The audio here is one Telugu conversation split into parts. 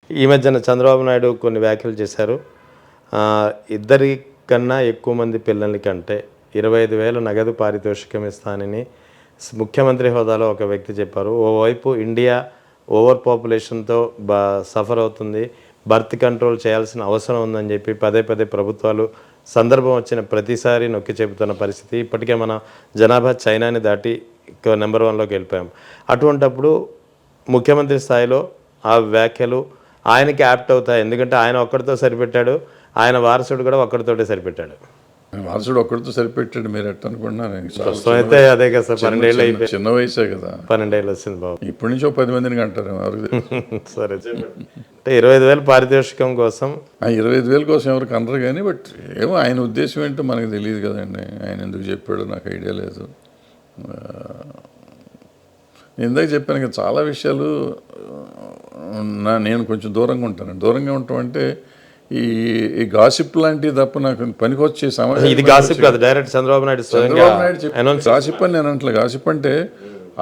ఈ మధ్యన చంద్రబాబు నాయుడు కొన్ని వ్యాఖ్యలు చేశారు. ఇద్దరి కన్నా ఎక్కువ మంది పిల్లల కంటే 25,000 నగదు పారితోషికం ఇస్తానని ముఖ్యమంత్రి హోదాలో ఒక వ్యక్తి చెప్పారు. ఓవైపు ఇండియా ఓవర్ పాపులేషన్తో సఫర్ అవుతుంది, బర్త్ కంట్రోల్ చేయాల్సిన అవసరం ఉందని చెప్పి పదే పదే ప్రభుత్వాలు సందర్భం వచ్చిన ప్రతిసారి నొక్కి చెబుతున్న పరిస్థితి. ఇప్పటికే మన జనాభా చైనాని దాటి నెంబర్ 1లోకి వెళ్ళిపోయాం. అటువంటప్పుడు ముఖ్యమంత్రి స్థాయిలో ఆ వ్యాఖ్యలు ఆయనకి యాప్ట్ అవుతాయి. ఎందుకంటే ఆయన ఒక్కడితో సరిపెట్టాడు, ఆయన వారసుడు కూడా ఒక్కడితోటే సరిపెట్టాడు. వారసుడు ఒక్కడితో సరిపెట్టాడు మీరు ఎట్ట అనుకుంటున్నారు? ప్రస్తుతం అయితే అదే కదా సార్, 12 ఏళ్ళు అయిపోయి, చిన్న వయసే కదా, 12 ఏళ్ళు వచ్చింది బాబు. ఇప్పటి నుంచి 10 మందిని అంటారు. సరే, అంటే 25,000 పారితోషికం కోసం 25,000 కోసం ఎవరికి అనరు కానీ, బట్ ఏమో ఆయన ఉద్దేశం ఏంటో మనకు తెలియదు కదండి. ఆయన ఎందుకు చెప్పాడో నాకు ఐడియా లేదు. నేను ఇందాక చెప్పాను కదా, చాలా విషయాలు నేను కొంచెం దూరంగా ఉంటాను. దూరంగా ఉంటాం అంటే ఈ గాసిప్ లాంటివి తప్ప నాకు పనికొచ్చే సమాజం. ఇది గాసిప్ కాదు, డైరెక్ట్ చంద్రబాబు నాయుడు గాసిప్ అని నేను అంటలే. గాసిప్ అంటే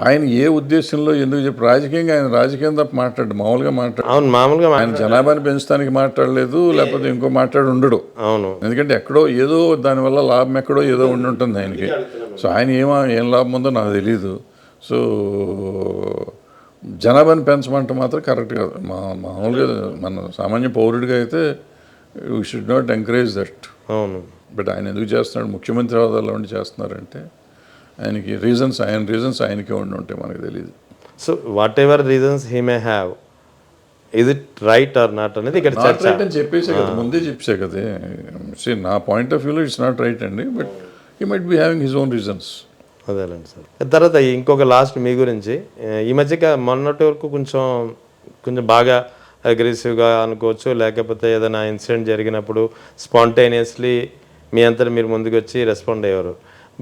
ఆయన ఏ ఉద్దేశంలో ఎందుకు చెప్పి రాజకీయంగా ఆయన రాజకీయం తప్ప మాట్లాడు మామూలుగా మాట్లాడు. అవును, మామూలుగా ఆయన జనాభాని పెంచడానికి మాట్లాడలేదు, లేకపోతే ఇంకో మాట్లాడు ఉండడు. అవును, ఎందుకంటే ఎక్కడో ఏదో దానివల్ల లాభం ఎక్కడో ఏదో ఉండి ఉంటుంది ఆయనకి. సో ఆయన ఏం లాభం ఉందో నాకు తెలీదు. సో జనాభాని పెంచమంటే మాత్రం కరెక్ట్ కాదు. మామూలుగా మన సామాన్య పౌరుడిగా అయితే we should not encourage that. అవును, బట్ ఆయన ఎందుకు చేస్తున్నాడు, ముఖ్యమంత్రి హోదాలో ఉండి చేస్తున్నారంటే ఆయనకి రీజన్స్ ఆయనకే ఉండి ఉంటాయి, మనకు తెలియదు. So what ever reasons he may have, is it right are not అనేది ఇక్కడ చర్చ. రైట్ అని చెప్పేసే కదా, ముందే చెప్పే కదా. నా పాయింట్ ఆఫ్ వ్యూలో ఇట్స్ నాట్ రైట్ అండి, but he might be having his own reasons. అదేలేండి సార్. తర్వాత ఇంకొక లాస్ట్ మీ గురించి, ఈ మధ్యగా మొన్నటి వరకు కొంచెం బాగా అగ్రెసివ్గా అనుకోవచ్చు, లేకపోతే ఏదైనా ఇన్సిడెంట్ జరిగినప్పుడు స్పాంటేనియస్లీ మీ అంతా మీరు ముందుకు వచ్చి రెస్పాండ్ అయ్యారు.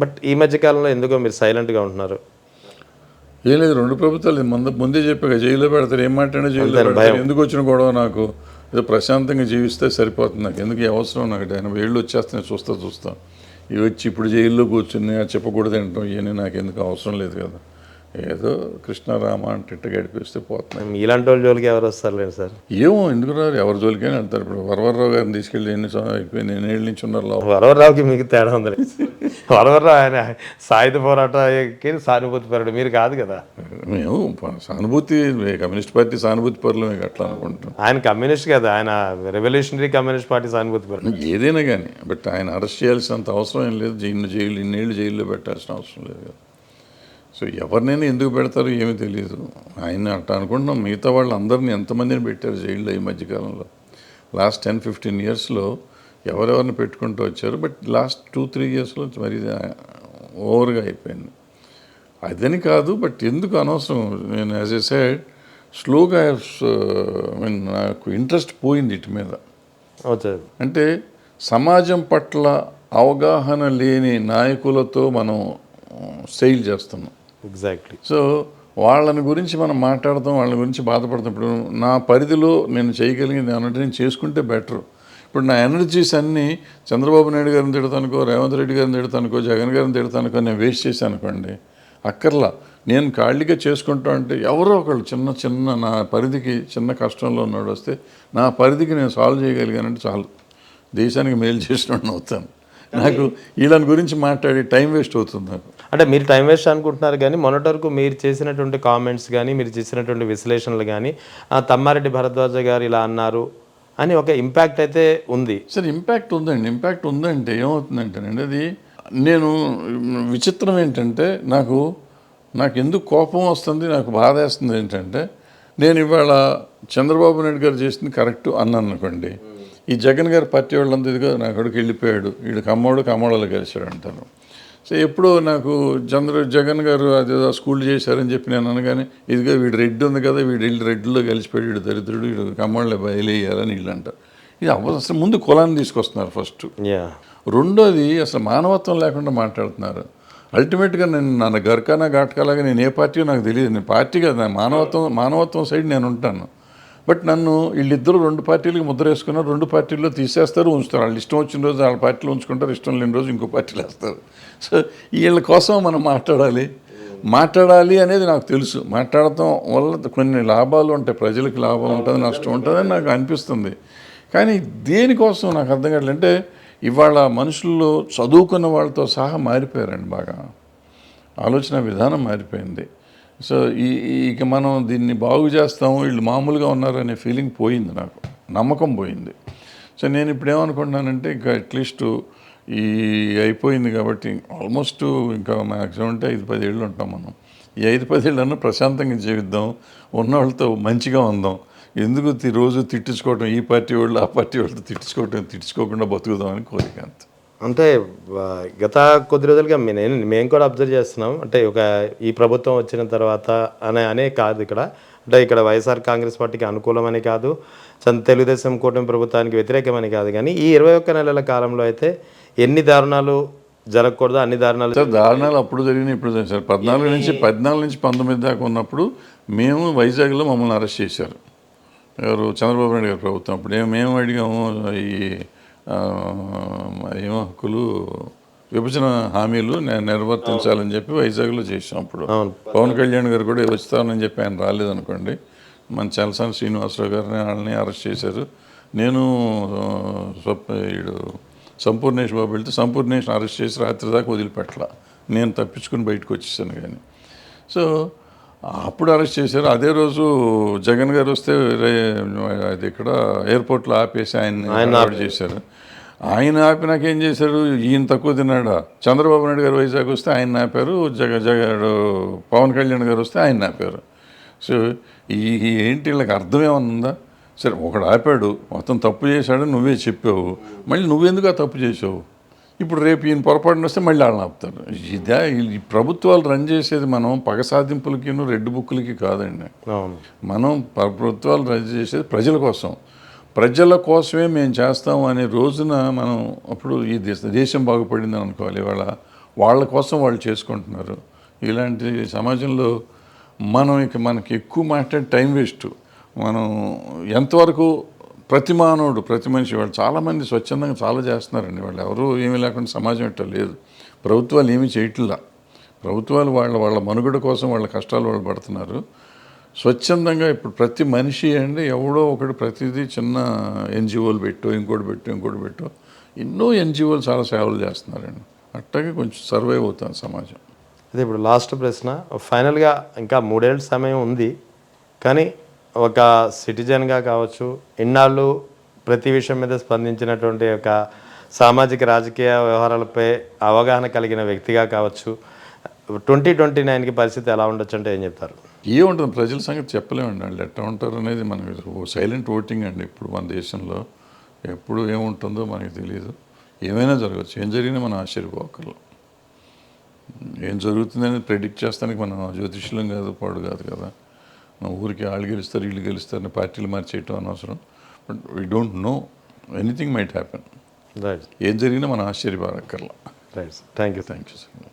బట్ ఈ మధ్యకాలంలో ఎందుకో మీరు సైలెంట్గా ఉంటున్నారు. ఏం లేదు, 2 ప్రభుత్వాలు ముందే చెప్పాక జైల్లో పెడతారు, ఏం మాట్లాడినా జైల్లో పెడతారు. ఎందుకు వచ్చిన గొడవ? నాకు ఏదో ప్రశాంతంగా జీవిస్తే సరిపోతుంది. నాకు ఎందుకు అవసరం? నాకు 80 ఏళ్ళు వచ్చేస్తున్నాయి, చూస్తా ఇవి వచ్చి ఇప్పుడు జైల్లో కూర్చుని చెప్పకూడదు అంటాం, ఇవన్నీ నాకు ఎందుకు అవసరం లేదు కదా. ఏదో కృష్ణారామ అంటే ఇట్ట గడిపిస్తే పోతున్నాయి. ఇలాంటి వాళ్ళ జోలికి ఎవరు వస్తారులేదు సార్? ఏమో ఎందుకు రారు, ఎవరి జోలికైనా వెళ్తారు. ఇప్పుడు వరవరరావు గారిని తీసుకెళ్ళి అయిపోయింది, 8 ఏళ్ళ నుంచి ఉన్నారు. వరవరరావుకి మీకు తేడా ఉంది. వరవరరావు ఆయన సాయుధ పోరాటానికి సానుభూతి పరుడు, మీరు కాదు కదా. మేము సానుభూతి, కమ్యూనిస్ట్ పార్టీ సానుభూతి పరులు మీకు అట్లా అనుకుంటాం. ఆయన కమ్యూనిస్ట్ కదా, ఆయన రెవల్యూషనరీ కమ్యూనిస్ట్ పార్టీ సానుభూతి పరుడు. ఏదైనా కానీ, బట్ ఆయన అరెస్ట్ చేయాల్సినంత అవసరం ఏం లేదు. ఇన్నేళ్ళు జైల్లో పెట్టాల్సిన అవసరం లేదు కదా. సో ఎవరినైనా ఎందుకు పెడతారో ఏమీ తెలియదు. ఆయన అట్లా అనుకుంటున్నాం. మిగతా వాళ్ళు అందరినీ ఎంతమందిని పెట్టారు జైల్లో ఈ మధ్యకాలంలో? లాస్ట్ 10-15 ఇయర్స్లో ఎవరెవరిని పెట్టుకుంటూ వచ్చారు. బట్ లాస్ట్ 2-3 ఇయర్స్లో మరి ఓవర్గా అయిపోయింది. అదని కాదు, బట్ ఎందుకు అనవసరం. నేను యాజ్ ఎ సైడ్ స్లోగా నాకు ఇంట్రెస్ట్ పోయింది ఇటు మీద. అంటే సమాజం పట్ల అవగాహన లేని నాయకులతో మనం సెయిల్ చేస్తున్నాం. ఎగ్జాక్ట్లీ. సో వాళ్ళని గురించి మనం మాట్లాడతాం, వాళ్ళ గురించి బాధపడతాం. ఇప్పుడు నా పరిధిలో నేను చేయగలిగింది అన్నట్టు నేను చేసుకుంటే బెటర్. ఇప్పుడు నా ఎనర్జీస్ అన్నీ చంద్రబాబు నాయుడు గారిని తిడతానుకో, రేవంత్ రెడ్డి గారిని తిడతానుకో, జగన్ గారిని తిడతానుకో నేను వేస్ట్ చేశాను అనుకోండి, అక్కర్లా. నేను ఖాళీగా చేసుకుంటా అంటే ఎవరో ఒకళ్ళు చిన్న నా పరిధికి చిన్న కష్టంలో ఉన్నాడు వస్తే నా పరిధికి నేను సాల్వ్ చేయగలిగానంటే చాలు, దేశానికి మేలు చేసినట్టు అవుతాను. నాకు వీళ్ళని గురించి మాట్లాడి టైం వేస్ట్ అవుతుంది నాకు. అంటే మీరు టైం వేస్ట్ అనుకుంటున్నారు కానీ మొన్నటి వరకు మీరు చేసినటువంటి కామెంట్స్ కానీ మీరు చేసినటువంటి విశ్లేషణలు కానీ తమ్మారెడ్డి భరద్వాజ గారు ఇలా అన్నారు అని ఒక ఇంపాక్ట్ అయితే ఉంది. సరే, ఇంపాక్ట్ ఉందంటే ఏమవుతుందంటేనండి, అది నేను విచిత్రం ఏంటంటే నాకు ఎందుకు కోపం వస్తుంది, నాకు బాధ వేస్తుంది ఏంటంటే, నేను ఇవాళ చంద్రబాబు నాయుడు గారు చేసింది కరెక్ట్ అన్నాను అనుకోండి, ఈ జగన్ గారి పార్టీ వాళ్ళంతా ఇదిగో నా కొడుకు వెళ్ళిపోయాడు, వీడు కమ్మోళ్ళు కలిశాడు అంటాను. సో ఎప్పుడో నాకు జగన్ గారు అదేదో స్కూల్ చేశారని చెప్పి నేను అనగానే ఇదిగో వీడు రెడ్డి ఉంది కదా, వీడు వెళ్ళి రెడ్డిలో కలిసిపోయాడు, వీడు దరిద్రుడు, వీడు కమ్మోళ్ళే బయలుయ్యారని వీళ్ళు అంటారు. ఇది అసలు ముందు కులాన్ని తీసుకొస్తున్నారు ఫస్ట్. రెండోది అసలు మానవత్వం లేకుండా మాట్లాడుతున్నారు. అల్టిమేట్గా నేను నన్ను గర్కానా ఘాట్కాలాగా నేను ఏ పార్టీయో నాకు తెలియదు. నేను పార్టీ కదా, మానవత్వం సైడ్ నేను ఉంటాను. బట్ నన్ను వీళ్ళిద్దరూ 2 పార్టీలకు ముద్ర వేసుకున్నారు, 2 పార్టీల్లో తీసేస్తారు, ఉంచుతారు. వాళ్ళు ఇష్టం వచ్చిన రోజు వాళ్ళ పార్టీలో ఉంచుకుంటారు, ఇష్టం లేని రోజు ఇంకో పార్టీలో వేస్తారు. సో వీళ్ళ కోసం మనం మాట్లాడాలి, మాట్లాడాలి అనేది నాకు తెలుసు. మాట్లాడటం వల్ల కొన్ని లాభాలు ఉంటాయి, ప్రజలకు లాభం ఉంటుంది, నష్టం ఉంటుందని నాకు అనిపిస్తుంది. కానీ దేనికోసం నాకు అర్థం కావట్లేదు. అంటే ఇవాళ మనుషుల్లో చదువుకున్న వాళ్ళతో సహా మారిపోయారండి, బాగా ఆలోచన విధానం మారిపోయింది. సో ఇక మనం దీన్ని బాగు చేస్తాము, వీళ్ళు మామూలుగా ఉన్నారనే ఫీలింగ్ పోయింది, నాకు నమ్మకం పోయింది. సో నేను ఇప్పుడు ఏమనుకుంటున్నానంటే ఇంకా అట్లీస్ట్ ఈ అయిపోయింది కాబట్టి ఆల్మోస్ట్ ఇంకా మ్యాక్సిమం అంటే 5-10 ఏళ్ళు ఉంటాం మనం. ఈ 5-10 ఏళ్ళన్నా ప్రశాంతంగా జీవిద్దాం, ఉన్న వాళ్ళతో మంచిగా ఉందాం. ఎందుకు రోజు తిట్టించుకోవటం, ఈ పార్టీ వాళ్ళు ఆ పార్టీ వాళ్ళతో తిట్టించుకోకుండా బతుకుదాం అని కోరిక అంత. అంటే గత కొద్ది రోజులుగా మేము కూడా అబ్జర్వ్ చేస్తున్నాం. అంటే ఈ ప్రభుత్వం వచ్చిన తర్వాత అనే కాదు ఇక్కడ. అంటే ఇక్కడ వైఎస్ఆర్ కాంగ్రెస్ పార్టీకి అనుకూలమని కాదు, తెలుగుదేశం కూటమి ప్రభుత్వానికి వ్యతిరేకమని కాదు, కానీ ఈ 21 నెలల కాలంలో అయితే ఎన్ని దారుణాలు జరగకూడదు అన్ని దారుణాలు. సార్ దారుణాలు అప్పుడు జరిగినాయి, ఇప్పుడు జరిగినాయి సార్. 14 నుంచి 19 దాకా ఉన్నప్పుడు మేము వైజాగ్లో మమ్మల్ని అరెస్ట్ చేశారు. ఎవరు? చంద్రబాబు నాయుడు గారి ప్రభుత్వం. అప్పుడు మేము అడిగాము ఈ ఏమో హక్కులు, విభజన హామీలు నిర్వర్తించాలని చెప్పి వైజాగ్లో చేసాం. అప్పుడు పవన్ కళ్యాణ్ గారు కూడా వస్తానని చెప్పి ఆయన రాలేదనుకోండి, మన చలసాని శ్రీనివాసరావు గారిని వాళ్ళని అరెస్ట్ చేశారు. నేను సంపూర్ణేష్ బాబు వెళ్తే సంపూర్ణేష్ అరెస్ట్ చేసి రాత్రి దాకా వదిలిపెట్టల, నేను తప్పించుకుని బయటకు వచ్చేసాను. కానీ సో అప్పుడు అరెస్ట్ చేశారు. అదే రోజు జగన్ గారు వస్తే అది ఇక్కడ ఎయిర్పోర్ట్లో ఆపేసి ఆయన చేశారు. ఆయన ఆపినాక ఏం చేశారు, ఈయన తక్కువ తిన్నాడా? చంద్రబాబు నాయుడు గారు వైజాగ్ వస్తే ఆయన ఆపారు, పవన్ కళ్యాణ్ గారు వస్తే ఆయన ఆపారు. సో ఏంటి వీళ్ళకి అర్థం ఏమన్నా ఉందా? సరే ఒకడు ఆపాడు, మొత్తం తప్పు చేశాడు, నువ్వే చెప్పావు, మళ్ళీ నువ్వెందుకు ఆ తప్పు చేసావు? ఇప్పుడు రేపు ఈయన పొరపాటున వస్తే మళ్ళీ వాళ్ళని ఆపుతారు. ఇదే ఈ ప్రభుత్వాలు రన్ చేసేది మనం పగ సాధింపులకి రెడ్ బుక్లకి కాదండి. మనం ప్రభుత్వాలు రన్ చేసేది ప్రజల కోసం. ప్రజల కోసమే మేము చేస్తాము అనే రోజున మనం అప్పుడు ఈ దేశం బాగుపడిందని అనుకోవాలి. ఇవాళ వాళ్ళ కోసం వాళ్ళు చేసుకుంటున్నారు. ఇలాంటి సమాజంలో మనకి ఎక్కువ మాట్లాడే టైం వేస్ట్. మనం ఎంతవరకు ప్రతి మానవుడు, ప్రతి మనిషి, వాళ్ళు చాలామంది స్వచ్ఛందంగా చాలా చేస్తున్నారండి. వాళ్ళు ఎవరు ఏమీ లేకుండా సమాజం ఎట్లా లేదు. ప్రభుత్వాలు ఏమీ చేయట్లా. ప్రభుత్వాలు వాళ్ళ మనుగడ కోసం వాళ్ళ కష్టాలు వాళ్ళు పడుతున్నారు. స్వచ్ఛందంగా ఇప్పుడు ప్రతి మనిషి అండి ఎవడో ఒకటి ప్రతిదీ చిన్న ఎన్జిఓలు ఇంకోటి పెట్టు ఎన్నో ఎన్జిఓలు చాలా సేవలు చేస్తున్నారండి. అట్టాగే కొంచెం సర్వైవ్ అవుతుంది సమాజం. అదే ఇప్పుడు లాస్ట్ ప్రశ్న, ఫైనల్గా ఇంకా 3 ఏళ్ళ సమయం ఉంది, కానీ ఒక సిటిజన్గా కావచ్చు, ఇన్నాళ్ళు ప్రతి విషయం మీద స్పందించినటువంటి ఒక సామాజిక రాజకీయ వ్యవహారాలపై అవగాహన కలిగిన వ్యక్తిగా కావచ్చు, 2029కి పరిస్థితి ఎలా ఉండొచ్చు అంటే ఏం చెప్తారు? ఏముంటుంది, ప్రజల సంగతి చెప్పలేమండి. వాళ్ళు ఎట్లా ఉంటారు అనేది మనకి సైలెంట్ ఓటింగ్ అండి. ఇప్పుడు మన దేశంలో ఎప్పుడు ఏముంటుందో మనకి తెలియదు. ఏమైనా జరగచ్చు. ఏం జరిగినా మనం ఆశ్చర్యపోకర్లు. ఏం జరుగుతుందని ప్రెడిక్ట్ చేస్తానికి మనం జ్యోతిష్యులం కాదు, పాడు కాదు కదా. మన ఊరికి వాళ్ళు గెలుస్తారు వీళ్ళు గెలుస్తారని పార్టీలు మార్చేయటం అనవసరం. But we don't know, anything might happen. Right. ఏం జరిగినా మనం ఆశ్చర్యపడక్కర్లా. రైట్. Thank you sir.